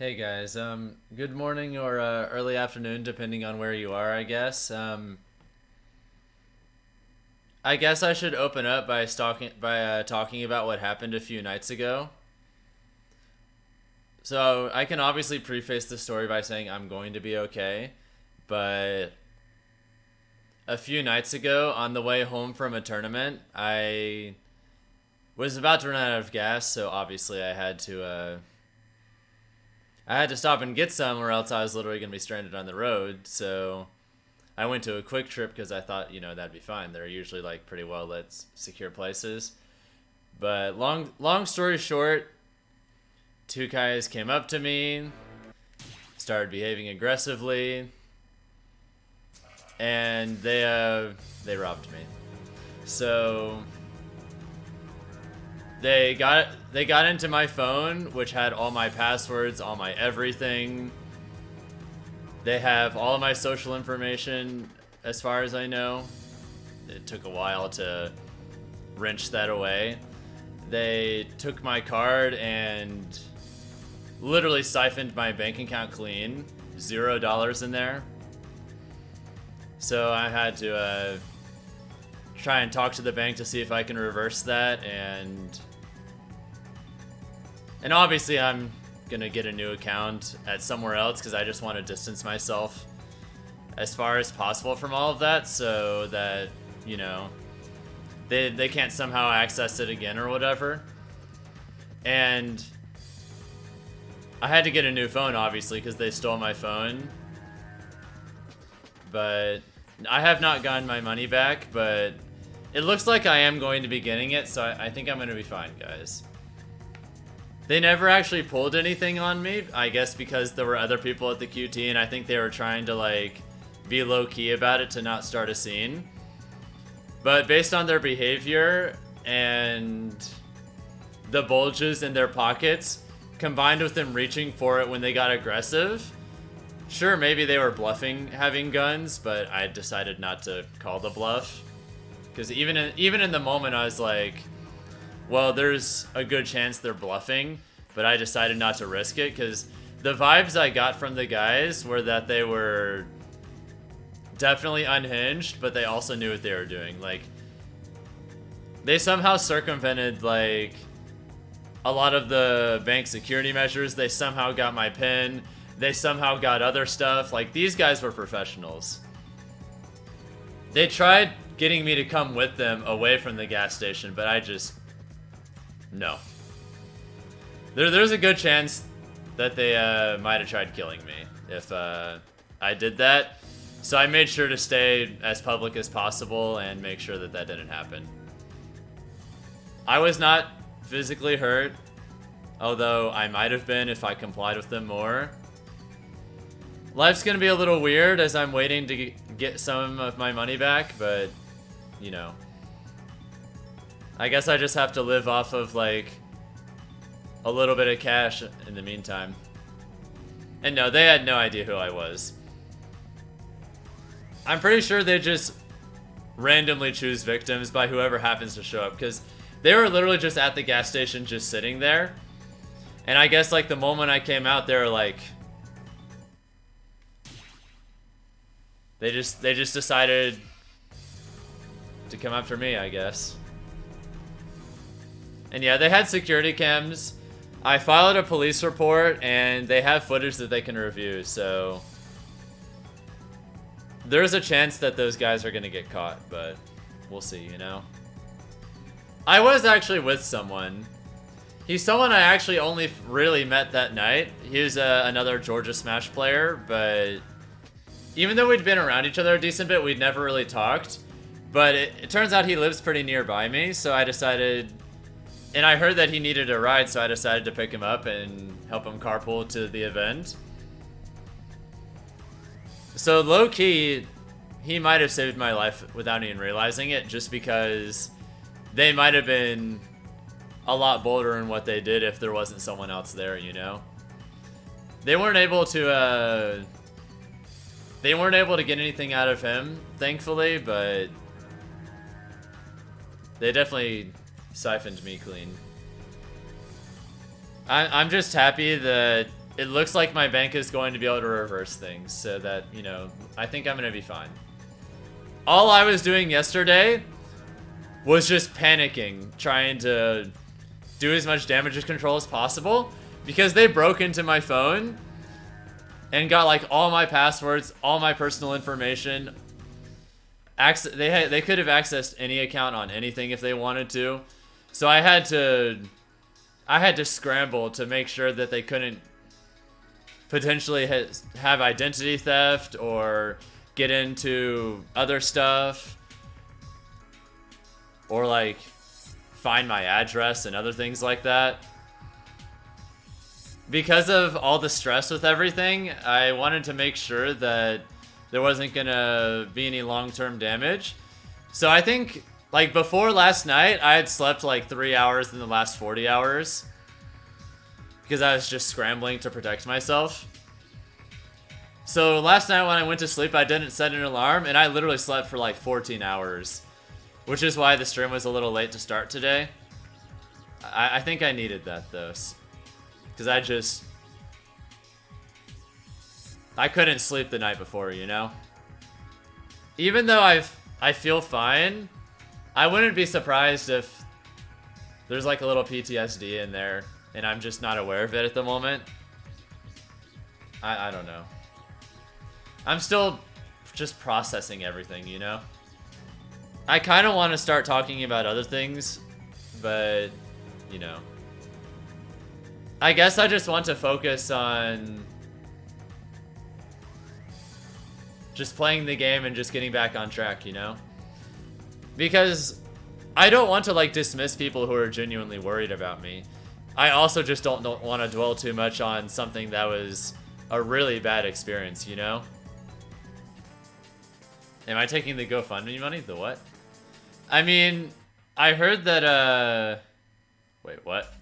Hey guys, good morning or early afternoon, depending on where you are, I guess. I guess I should open up by talking about what happened a few nights ago. So I can obviously preface the story by saying I'm going to be okay, but a few nights ago, on the way home from a tournament, I was about to run out of gas, so obviously I had to stop and get some, or else I was literally gonna be stranded on the road. So I went to a quick trip because I thought, that'd be fine. They're usually like pretty well lit, secure places. But long story short, two guys came up to me, started behaving aggressively, and they robbed me. So they got into my phone, which had all my passwords, all my everything. They have all of my social information, as far as I know. It took a while to wrench that away. They took my card and literally siphoned my bank account clean. $0 in there. So I had to try and talk to the bank to see if I can reverse that, and obviously I'm gonna get a new account at somewhere else because I just want to distance myself as far as possible from all of that, so that they can't somehow access it again or whatever. And I had to get a new phone, obviously, because they stole my phone. But I have not gotten my money back, but it looks like I am going to be getting it, so I think I'm going to be fine, guys. They never actually pulled anything on me, I guess because there were other people at the QT, and I think they were trying to, be low-key about it to not start a scene. But based on their behavior and the bulges in their pockets, combined with them reaching for it when they got aggressive, sure, maybe they were bluffing having guns, but I decided not to call the bluff. Because even in the moment, I was like, well, there's a good chance they're bluffing, but I decided not to risk it, because the vibes I got from the guys were that they were definitely unhinged, but they also knew what they were doing. They somehow circumvented, a lot of the bank security measures. They somehow got my PIN. They somehow got other stuff. These guys were professionals. They tried getting me to come with them away from the gas station, but I just... no. There's a good chance that they might have tried killing me if I did that. So I made sure to stay as public as possible and make sure that that didn't happen. I was not physically hurt, although I might have been if I complied with them more. Life's gonna be a little weird as I'm waiting to get some of my money back, but, I guess I just have to live off of, a little bit of cash in the meantime. And no, they had no idea who I was. I'm pretty sure they just randomly choose victims by whoever happens to show up, because they were literally just at the gas station just sitting there. And I guess, the moment I came out, they were They just decided to come after me, I guess. And yeah, they had security cams. I filed a police report, and they have footage that they can review, so... there's a chance that those guys are gonna get caught, but we'll see, I was actually with someone. He's someone I actually only really met that night. He was another Georgia Smash player, but... even though we'd been around each other a decent bit, we'd never really talked. But it turns out he lives pretty nearby me, so I decided... and I heard that he needed a ride, so I decided to pick him up and help him carpool to the event. So low-key, he might have saved my life without even realizing it, just because they might have been a lot bolder in what they did if there wasn't someone else there, They weren't able to, get anything out of him, thankfully, but they definitely siphoned me clean. I'm just happy that it looks like my bank is going to be able to reverse things so that, you know, I think I'm going to be fine. All I was doing yesterday was just panicking, trying to do as much damage control as possible because they broke into my phone and got like all my passwords, all my personal information. They could have accessed any account on anything if they wanted to. So I had to scramble to make sure that they couldn't potentially have identity theft or get into other stuff or like find my address and other things like that. Because of all the stress with everything, I wanted to make sure that there wasn't gonna be any long-term damage. So I think like before last night, I had slept like 3 hours in the last 40 hours because I was just scrambling to protect myself. So last night when I went to sleep, I didn't set an alarm and I literally slept for like 14 hours, which is why the stream was a little late to start today. I think I needed that though, because I couldn't sleep the night before, you know? Even though I feel fine, I wouldn't be surprised if there's like a little PTSD in there and I'm just not aware of it at the moment. I don't know. I'm still just processing everything, you know? I kind of want to start talking about other things, but, you know. I guess I just want to focus on just playing the game and just getting back on track, you know? Because I don't want to like dismiss people who are genuinely worried about me. I also just don't want to dwell too much on something that was a really bad experience, you know? Am I taking the GoFundMe money? The what? I mean, I heard that, wait, what?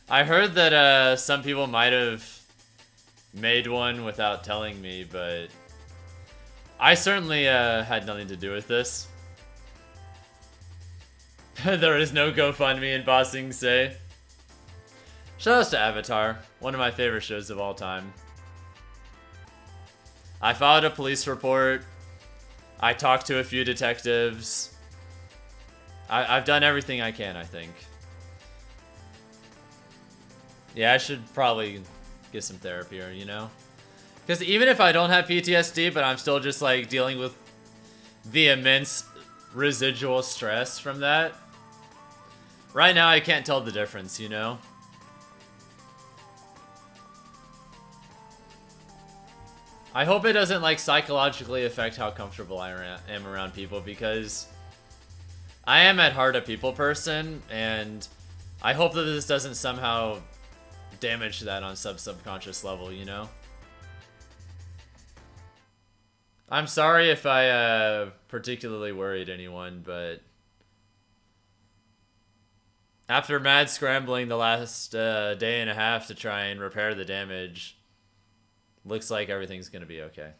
I heard that, some people might have made one without telling me, but I certainly, had nothing to do with this. There is no GoFundMe in Ba Sing Se. Shoutouts to Avatar, one of my favorite shows of all time. I filed a police report. I talked to a few detectives. I've done everything I can, I think. Yeah, I should probably get some therapy, or, you know? Because even if I don't have PTSD, but I'm still just, like, dealing with the immense residual stress from that. Right now, I can't tell the difference, you know? I hope it doesn't, like, psychologically affect how comfortable I am around people, because I am at heart a people person, and I hope that this doesn't somehow damage that on subconscious level, you know? I'm sorry if I particularly worried anyone, but after mad scrambling the last day and a half to try and repair the damage, looks like everything's gonna be okay.